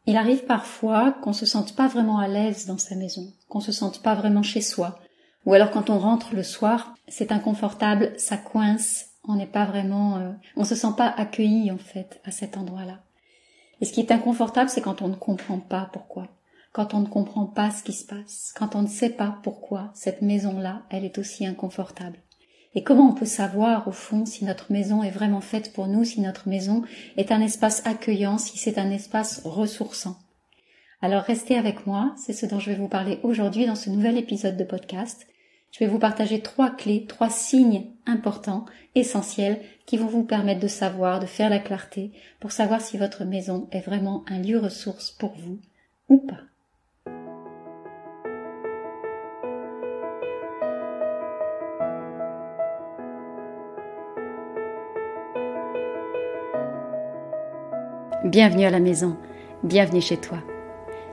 Il arrive parfois qu'on se sente pas vraiment à l'aise dans sa maison, qu'on se sente pas vraiment chez soi. Ou alors quand on rentre le soir, c'est inconfortable, ça coince, on n'est pas vraiment, on se sent pas accueilli en fait à cet endroit-là. Et ce qui est inconfortable, c'est quand on ne comprend pas pourquoi. Quand on ne comprend pas ce qui se passe, quand on ne sait pas pourquoi cette maison-là, elle est aussi inconfortable. Et comment on peut savoir, au fond, si notre maison est vraiment faite pour nous, si notre maison est un espace accueillant, si c'est un espace ressourçant. Alors restez avec moi, c'est ce dont je vais vous parler aujourd'hui dans ce nouvel épisode de podcast. Je vais vous partager 3 clés, 3 signes importants, essentiels, qui vont vous permettre de savoir, de faire la clarté, pour savoir si votre maison est vraiment un lieu ressource pour vous ou pas. Bienvenue à la maison, bienvenue chez toi.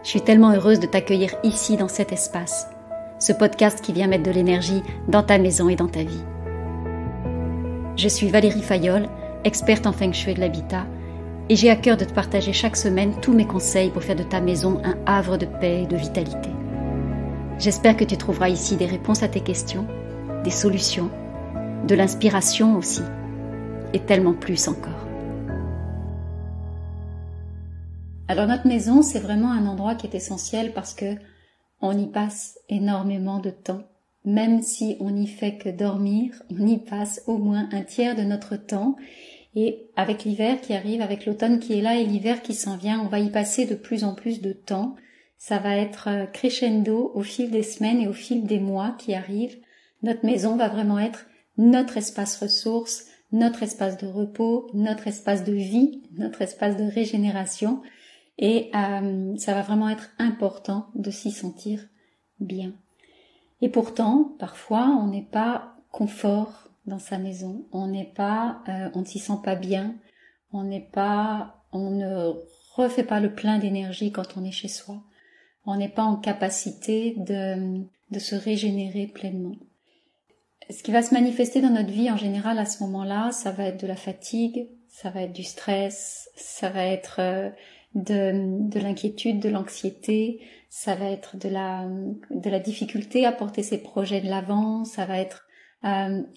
Je suis tellement heureuse de t'accueillir ici dans cet espace, ce podcast qui vient mettre de l'énergie dans ta maison et dans ta vie. Je suis Valérie Fayolle, experte en Feng Shui de l'habitat, et j'ai à cœur de te partager chaque semaine tous mes conseils pour faire de ta maison un havre de paix et de vitalité. J'espère que tu trouveras ici des réponses à tes questions, des solutions, de l'inspiration aussi, et tellement plus encore. Alors notre maison, c'est vraiment un endroit qui est essentiel parce que on y passe énormément de temps. Même si on n'y fait que dormir, on y passe au moins un tiers de notre temps. Et avec l'hiver qui arrive, avec l'automne qui est là et l'hiver qui s'en vient, on va y passer de plus en plus de temps. Ça va être crescendo au fil des semaines et au fil des mois qui arrivent. Notre maison va vraiment être notre espace ressource, notre espace de repos, notre espace de vie, notre espace de régénération. Et ça va vraiment être important de s'y sentir bien. Et pourtant, parfois, on n'est pas confort dans sa maison. On ne s'y sent pas bien. On ne refait pas le plein d'énergie quand on est chez soi. On n'est pas en capacité de se régénérer pleinement. Ce qui va se manifester dans notre vie en général à ce moment-là, ça va être de la fatigue, ça va être du stress, ça va être de l'inquiétude, de l'anxiété, ça va être de la difficulté à porter ses projets de l'avant, ça va être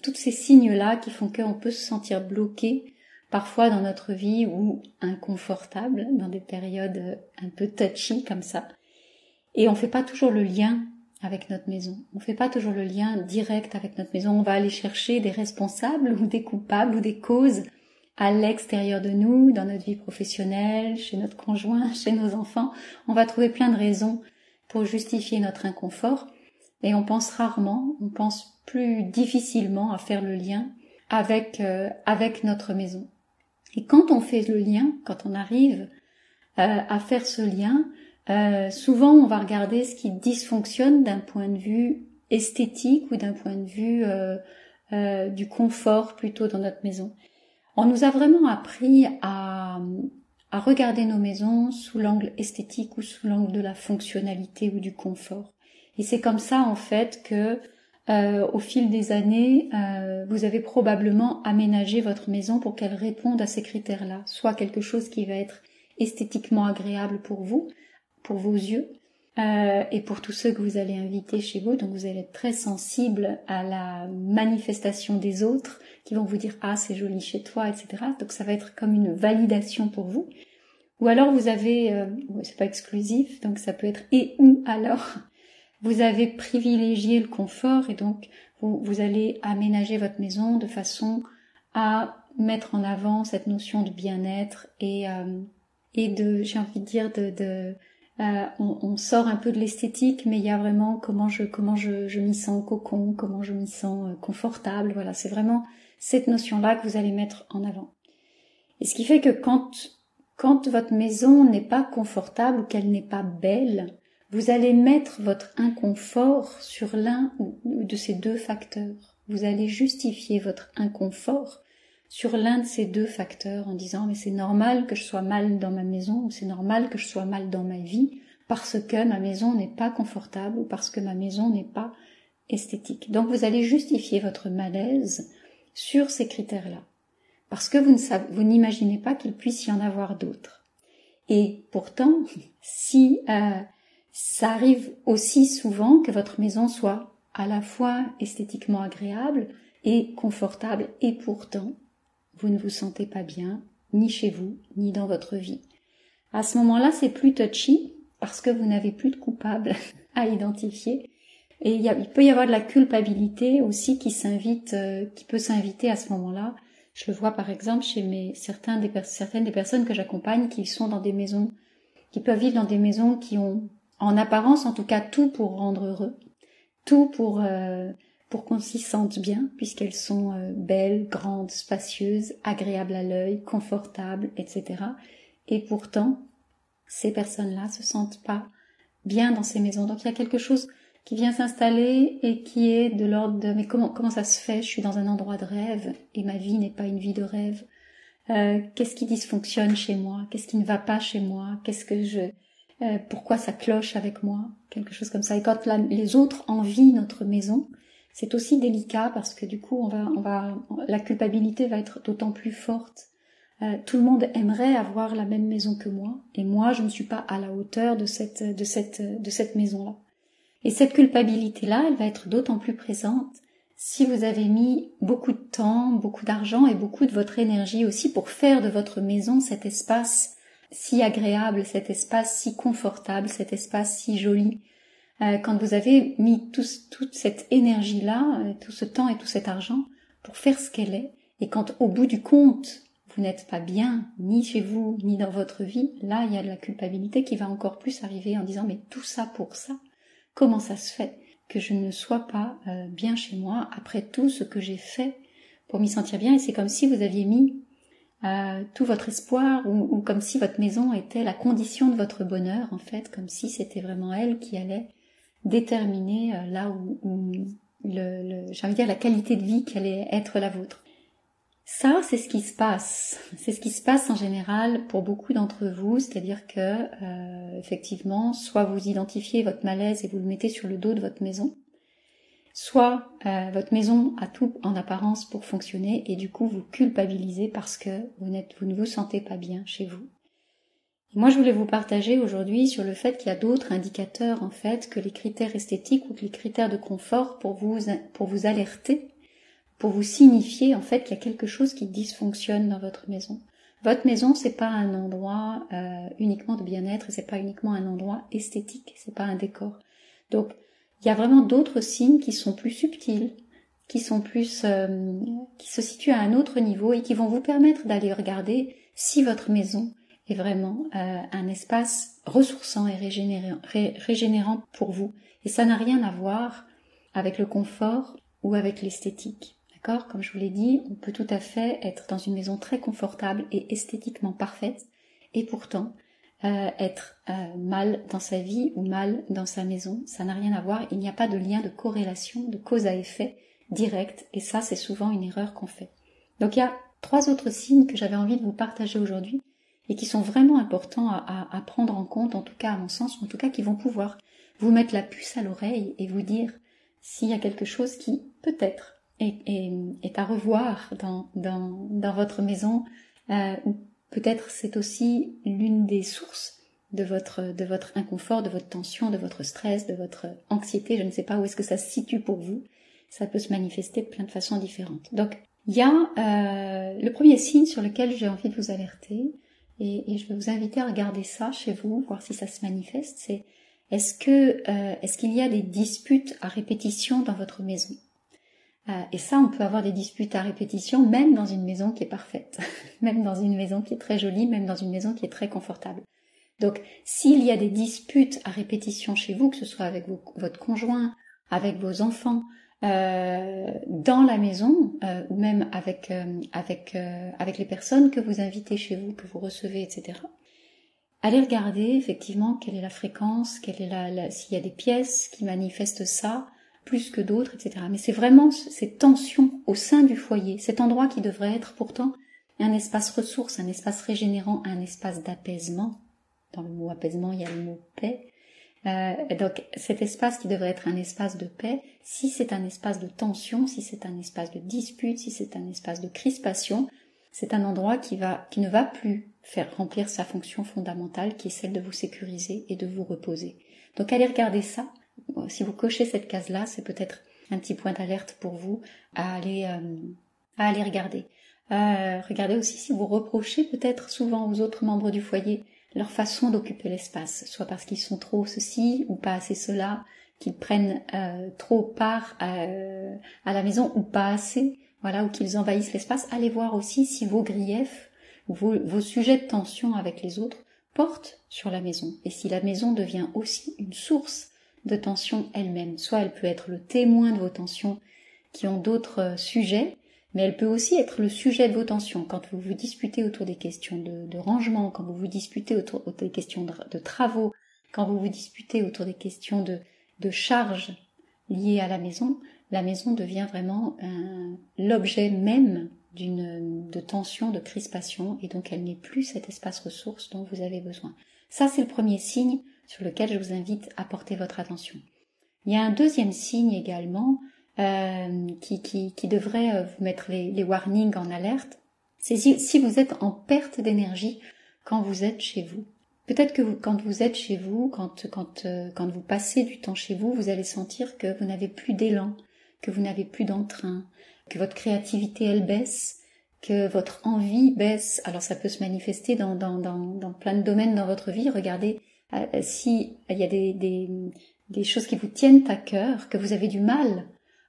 tous ces signes-là qui font qu'on peut se sentir bloqué parfois dans notre vie ou inconfortable dans des périodes un peu touchy comme ça. Et on fait pas toujours le lien avec notre maison. On fait pas toujours le lien direct avec notre maison. On va aller chercher des responsables ou des coupables ou des causes à l'extérieur de nous, dans notre vie professionnelle, chez notre conjoint, chez nos enfants. On va trouver plein de raisons pour justifier notre inconfort et on pense plus difficilement à faire le lien avec notre maison. Et quand on fait le lien, quand on arrive à faire ce lien, souvent on va regarder ce qui dysfonctionne d'un point de vue esthétique ou d'un point de vue du confort plutôt dans notre maison. On nous a vraiment appris à regarder nos maisons sous l'angle esthétique ou sous l'angle de la fonctionnalité ou du confort. Et c'est comme ça en fait que au fil des années, vous avez probablement aménagé votre maison pour qu'elle réponde à ces critères-là, soit quelque chose qui va être esthétiquement agréable pour vous, pour vos yeux, et pour tous ceux que vous allez inviter chez vous. Donc vous allez être très sensible à la manifestation des autres qui vont vous dire « Ah, c'est joli chez toi », etc. Donc ça va être comme une validation pour vous. Ou alors vous avez, c'est pas exclusif, donc ça peut être « et ou alors ». Vous avez privilégié le confort et donc vous allez aménager votre maison de façon à mettre en avant cette notion de bien-être et de, j'ai envie de dire, on sort un peu de l'esthétique, mais il y a vraiment comment je m'y sens cocon, comment je m'y sens confortable. Voilà, c'est vraiment cette notion-là que vous allez mettre en avant. Et ce qui fait que quand votre maison n'est pas confortable ou qu'elle n'est pas belle, vous allez mettre votre inconfort sur l'un de ces deux facteurs. Vous allez justifier votre inconfort sur l'un de ces deux facteurs en disant « mais c'est normal que je sois mal dans ma maison » ou « c'est normal que je sois mal dans ma vie parce que ma maison n'est pas confortable ou parce que ma maison n'est pas esthétique ». Donc vous allez justifier votre malaise sur ces critères-là parce que vous n'imaginez pas qu'il puisse y en avoir d'autres. Et pourtant, si ça arrive aussi souvent que votre maison soit à la fois esthétiquement agréable et confortable, et pourtant, vous ne vous sentez pas bien, ni chez vous, ni dans votre vie. À ce moment-là, c'est plus touchy, parce que vous n'avez plus de coupable à identifier. Et il peut y avoir de la culpabilité aussi qui peut s'inviter à ce moment-là. Je le vois par exemple chez certaines des personnes que j'accompagne qui sont dans des maisons, qui peuvent vivre dans des maisons qui ont, en apparence en tout cas, tout pour rendre heureux, tout pour qu'on s'y sente bien, puisqu'elles sont belles, grandes, spacieuses, agréables à l'œil, confortables, etc. Et pourtant, ces personnes-là se sentent pas bien dans ces maisons. Donc il y a quelque chose qui vient s'installer et qui est de l'ordre de mais comment ça se fait? Je suis dans un endroit de rêve et ma vie n'est pas une vie de rêve. Qu'est-ce qui dysfonctionne chez moi? Qu'est-ce qui ne va pas chez moi? Pourquoi ça cloche avec moi? Quelque chose comme ça. Et quand les autres envient notre maison, c'est aussi délicat parce que du coup la culpabilité va être d'autant plus forte. Tout le monde aimerait avoir la même maison que moi, et moi je ne suis pas à la hauteur de cette maison-là. Et cette culpabilité-là, elle va être d'autant plus présente si vous avez mis beaucoup de temps, beaucoup d'argent et beaucoup de votre énergie aussi pour faire de votre maison cet espace si agréable, cet espace si confortable, cet espace si joli. Quand vous avez mis toute cette énergie-là, tout ce temps et tout cet argent pour faire ce qu'elle est, et quand au bout du compte, vous n'êtes pas bien, ni chez vous, ni dans votre vie, là il y a de la culpabilité qui va encore plus arriver en disant mais tout ça pour ça. Comment ça se fait que je ne sois pas bien chez moi après tout ce que j'ai fait pour m'y sentir bien? Et c'est comme si vous aviez mis tout votre espoir ou comme si votre maison était la condition de votre bonheur, en fait, comme si c'était vraiment elle qui allait déterminer là où j'ai envie de dire la qualité de vie qui allait être la vôtre. Ça, c'est ce qui se passe. C'est ce qui se passe en général pour beaucoup d'entre vous, c'est-à-dire que, effectivement, soit vous identifiez votre malaise et vous le mettez sur le dos de votre maison, soit votre maison a tout en apparence pour fonctionner et du coup vous culpabilisez parce que vous ne vous sentez pas bien chez vous. Et moi, je voulais vous partager aujourd'hui sur le fait qu'il y a d'autres indicateurs en fait que les critères esthétiques ou que les critères de confort pour vous alerter, pour vous signifier en fait qu'il y a quelque chose qui dysfonctionne dans votre maison. Votre maison, c'est pas un endroit uniquement de bien-être, c'est pas uniquement un endroit esthétique, c'est pas un décor. Donc, il y a vraiment d'autres signes qui sont plus subtils, qui sont qui se situent à un autre niveau et qui vont vous permettre d'aller regarder si votre maison est vraiment un espace ressourçant et régénérant pour vous. Et ça n'a rien à voir avec le confort ou avec l'esthétique. D'accord ? Comme je vous l'ai dit, on peut tout à fait être dans une maison très confortable et esthétiquement parfaite et pourtant être mal dans sa vie ou mal dans sa maison. Ça n'a rien à voir. Il n'y a pas de lien de corrélation, de cause à effet direct et ça, c'est souvent une erreur qu'on fait. Donc il y a 3 autres signes que j'avais envie de vous partager aujourd'hui et qui sont vraiment importants à prendre en compte, en tout cas à mon sens, ou en tout cas qui vont pouvoir vous mettre la puce à l'oreille et vous dire s'il y a quelque chose qui peut-être est à revoir dans votre maison, ou peut-être c'est aussi l'une des sources de votre inconfort, de votre tension, de votre stress, de votre anxiété. Je ne sais pas où est-ce que ça se situe pour vous. Ça peut se manifester de plein de façons différentes. Donc, il y a le premier signe sur lequel j'ai envie de vous alerter, et je vais vous inviter à regarder ça chez vous, voir si ça se manifeste, c'est est-ce qu'il y a des disputes à répétition dans votre maison? Et ça, on peut avoir des disputes à répétition même dans une maison qui est parfaite, même dans une maison qui est très jolie, même dans une maison qui est très confortable. Donc, s'il y a des disputes à répétition chez vous, que ce soit avec votre conjoint, avec vos enfants, dans la maison, ou même avec les personnes que vous invitez chez vous, que vous recevez, etc., allez regarder effectivement quelle est la fréquence, quelle est s'il y a des pièces qui manifestent ça, plus que d'autres, etc. Mais c'est vraiment ces tensions au sein du foyer, cet endroit qui devrait être pourtant un espace ressource, un espace régénérant, un espace d'apaisement. Dans le mot apaisement, il y a le mot paix. Donc cet espace qui devrait être un espace de paix, si c'est un espace de tension, si c'est un espace de dispute, si c'est un espace de crispation, c'est un endroit qui ne va plus faire remplir sa fonction fondamentale qui est celle de vous sécuriser et de vous reposer. Donc allez regarder ça. Si vous cochez cette case-là, c'est peut-être un petit point d'alerte pour vous à aller regarder. Regardez aussi si vous reprochez peut-être souvent aux autres membres du foyer leur façon d'occuper l'espace, soit parce qu'ils sont trop ceci ou pas assez cela, qu'ils prennent trop part à la maison ou pas assez, voilà, ou qu'ils envahissent l'espace. Allez voir aussi si vos griefs, vos sujets de tension avec les autres portent sur la maison, et si la maison devient aussi une source de tension elle-même. Soit elle peut être le témoin de vos tensions qui ont d'autres sujets, mais elle peut aussi être le sujet de vos tensions. Quand vous vous disputez autour des questions de rangement, quand vous vous disputez autour des questions de travaux, quand vous vous disputez autour des questions de charges liées à la maison devient vraiment l'objet même de tension, de crispation, et donc elle n'est plus cet espace ressource dont vous avez besoin. Ça, c'est le premier signe sur lequel je vous invite à porter votre attention. Il y a un deuxième signe également qui devrait vous mettre les warnings en alerte. C'est si vous êtes en perte d'énergie quand vous êtes chez vous. Peut-être que quand vous êtes chez vous, quand vous passez du temps chez vous, vous allez sentir que vous n'avez plus d'élan, que vous n'avez plus d'entrain, que votre créativité elle baisse, que votre envie baisse. Alors ça peut se manifester dans plein de domaines dans votre vie. Regardez si il y a des choses qui vous tiennent à cœur, que vous avez du mal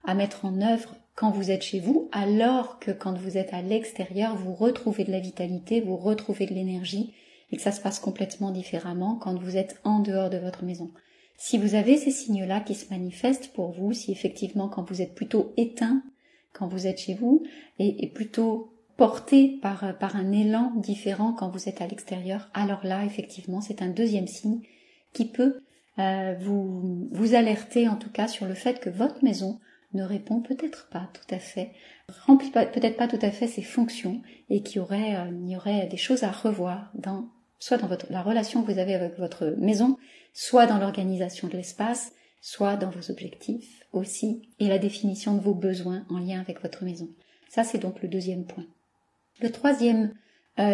à mettre en œuvre quand vous êtes chez vous, alors que quand vous êtes à l'extérieur, vous retrouvez de la vitalité, vous retrouvez de l'énergie, et que ça se passe complètement différemment quand vous êtes en dehors de votre maison. Si vous avez ces signes-là qui se manifestent pour vous, si effectivement quand vous êtes plutôt éteint, quand vous êtes chez vous, et plutôt porté par un élan différent quand vous êtes à l'extérieur, alors là, effectivement, c'est un deuxième signe qui peut vous alerter en tout cas sur le fait que votre maison ne répond peut-être pas tout à fait, remplit peut-être pas tout à fait ses fonctions, et qu'il y aurait des choses à revoir soit dans la relation que vous avez avec votre maison, soit dans l'organisation de l'espace, soit dans vos objectifs aussi, et la définition de vos besoins en lien avec votre maison. Ça, c'est donc le deuxième point. Le troisième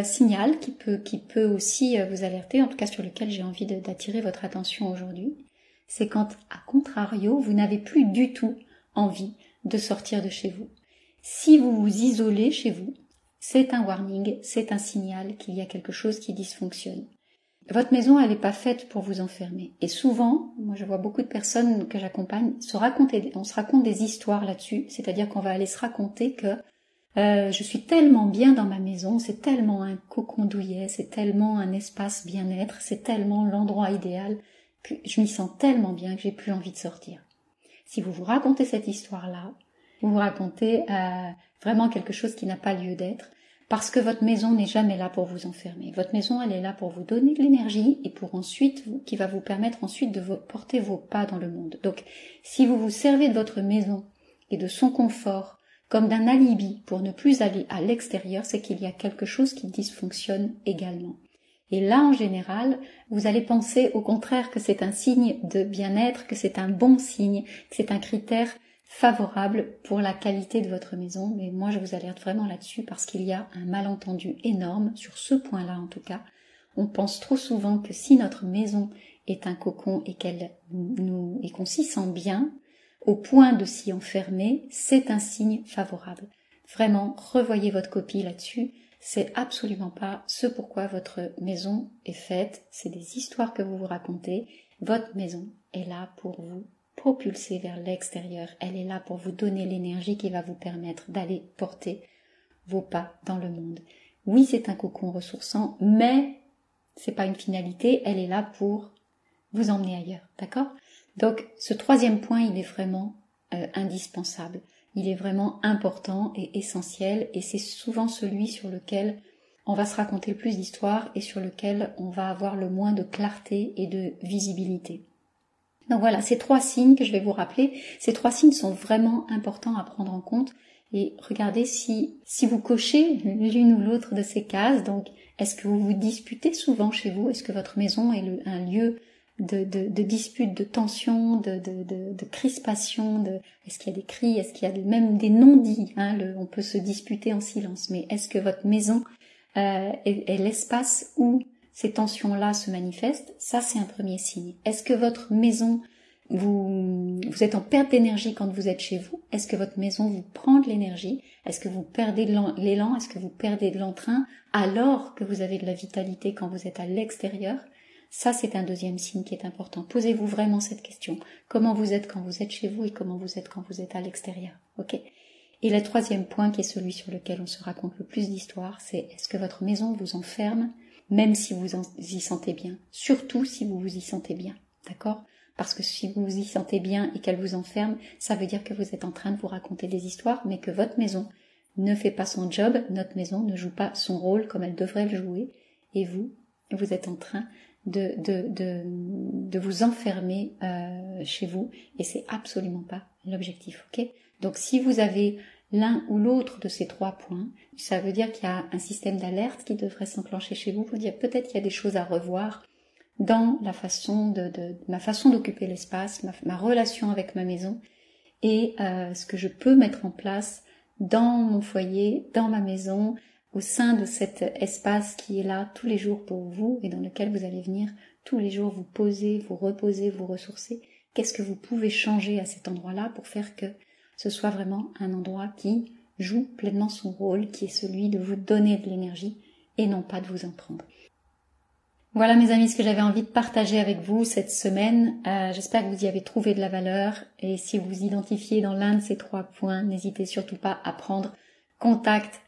signal qui peut aussi vous alerter, en tout cas sur lequel j'ai envie d'attirer votre attention aujourd'hui, c'est quand, à contrario, vous n'avez plus du tout envie de sortir de chez vous. Si vous vous isolez chez vous, c'est un warning, c'est un signal qu'il y a quelque chose qui dysfonctionne. Votre maison, elle n'est pas faite pour vous enfermer. Et souvent, moi je vois beaucoup de personnes que j'accompagne on se raconte des histoires là-dessus, c'est-à-dire qu'on va aller se raconter que je suis tellement bien dans ma maison, c'est tellement un cocon douillet, c'est tellement un espace bien-être, c'est tellement l'endroit idéal, que je m'y sens tellement bien que j'ai plus envie de sortir. Si vous vous racontez cette histoire-là, vous vous racontez vraiment quelque chose qui n'a pas lieu d'être, parce que votre maison n'est jamais là pour vous enfermer. Votre maison, elle est là pour vous donner de l'énergie et qui va vous permettre ensuite de porter vos pas dans le monde. Donc, si vous vous servez de votre maison et de son confort comme d'un alibi pour ne plus aller à l'extérieur, c'est qu'il y a quelque chose qui dysfonctionne également. Et là, en général, vous allez penser au contraire que c'est un signe de bien-être, que c'est un bon signe, que c'est un critère favorable pour la qualité de votre maison. Mais moi, je vous alerte vraiment là-dessus parce qu'il y a un malentendu énorme sur ce point-là en tout cas. On pense trop souvent que si notre maison est un cocon et qu'on s'y sent bien, au point de s'y enfermer, c'est un signe favorable. Vraiment, revoyez votre copie là-dessus. C'est absolument pas ce pourquoi votre maison est faite. C'est des histoires que vous vous racontez. Votre maison est là pour vous propulser vers l'extérieur. Elle est là pour vous donner l'énergie qui va vous permettre d'aller porter vos pas dans le monde. Oui, c'est un cocon ressourçant, mais c'est pas une finalité. Elle est là pour vous emmener ailleurs. D'accord ? Donc, ce troisième point, il est vraiment indispensable. Il est vraiment important et essentiel, et c'est souvent celui sur lequel on va se raconter le plus d'histoires et sur lequel on va avoir le moins de clarté et de visibilité. Donc voilà, ces trois signes que je vais vous rappeler, ces trois signes sont vraiment importants à prendre en compte, et regardez si vous cochez l'une ou l'autre de ces cases. Donc, est-ce que vous vous disputez souvent chez vous ? Est-ce que votre maison est un lieu de disputes, de tensions, de crispations, est-ce qu'il y a des cris, est-ce qu'il y a même des non-dits, hein, on peut se disputer en silence, mais est-ce que votre maison est l'espace où ces tensions-là se manifestent? Ça, c'est un premier signe. Est-ce que votre maison, vous êtes en perte d'énergie quand vous êtes chez vous? Est-ce que votre maison vous prend de l'énergie? Est-ce que vous perdez de l'élan? Est-ce que vous perdez de l'entrain alors que vous avez de la vitalité quand vous êtes à l'extérieur? Ça, c'est un deuxième signe qui est important. Posez-vous vraiment cette question. Comment vous êtes quand vous êtes chez vous et comment vous êtes quand vous êtes à l'extérieur? Ok. Et le troisième point, qui est celui sur lequel on se raconte le plus d'histoires, c'est est-ce que votre maison vous enferme, même si vous y sentez bien? Surtout si vous vous y sentez bien. D'accord? Parce que si vous vous y sentez bien et qu'elle vous enferme, ça veut dire que vous êtes en train de vous raconter des histoires, mais que votre maison ne fait pas son job, notre maison ne joue pas son rôle comme elle devrait le jouer, et vous êtes en train de vous enfermer chez vous, et c'est absolument pas l'objectif, ok? Donc si vous avez l'un ou l'autre de ces trois points, ça veut dire qu'il y a un système d'alerte qui devrait s'enclencher chez vous, pour dire peut-être qu'il y a des choses à revoir dans la façon ma façon d'occuper l'espace, ma relation avec ma maison, et ce que je peux mettre en place dans mon foyer, dans ma maison, au sein de cet espace qui est là tous les jours pour vous et dans lequel vous allez venir tous les jours vous poser, vous reposer, vous ressourcer. Qu'est-ce que vous pouvez changer à cet endroit-là pour faire que ce soit vraiment un endroit qui joue pleinement son rôle, qui est celui de vous donner de l'énergie et non pas de vous en prendre. Voilà mes amis, ce que j'avais envie de partager avec vous cette semaine. J'espère que vous y avez trouvé de la valeur, et si vous vous identifiez dans l'un de ces trois points, n'hésitez surtout pas à prendre contact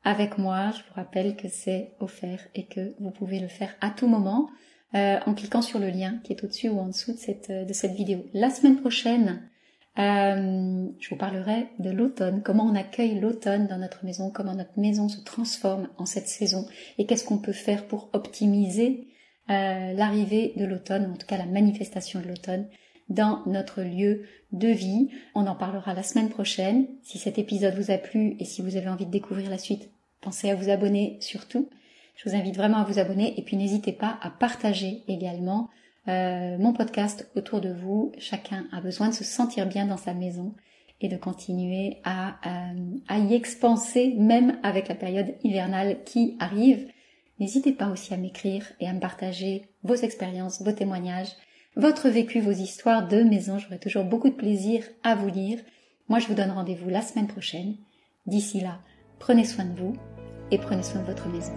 avec moi. Je vous rappelle que c'est offert et que vous pouvez le faire à tout moment en cliquant sur le lien qui est au-dessus ou en dessous de cette vidéo. La semaine prochaine, je vous parlerai de l'automne, comment on accueille l'automne dans notre maison, comment notre maison se transforme en cette saison et qu'est-ce qu'on peut faire pour optimiser l'arrivée de l'automne, ou en tout cas la manifestation de l'automne dans notre lieu de vie. On en parlera la semaine prochaine. Si cet épisode vous a plu et si vous avez envie de découvrir la suite, pensez à vous abonner surtout. Je vous invite vraiment à vous abonner, et puis n'hésitez pas à partager également mon podcast autour de vous. Chacun a besoin de se sentir bien dans sa maison et de continuer à y expanser, même avec la période hivernale qui arrive. N'hésitez pas aussi à m'écrire et à me partager vos expériences, vos témoignages, votre vécu, vos histoires de maison. J'aurai toujours beaucoup de plaisir à vous lire. Moi, je vous donne rendez-vous la semaine prochaine. D'ici là, prenez soin de vous et prenez soin de votre maison.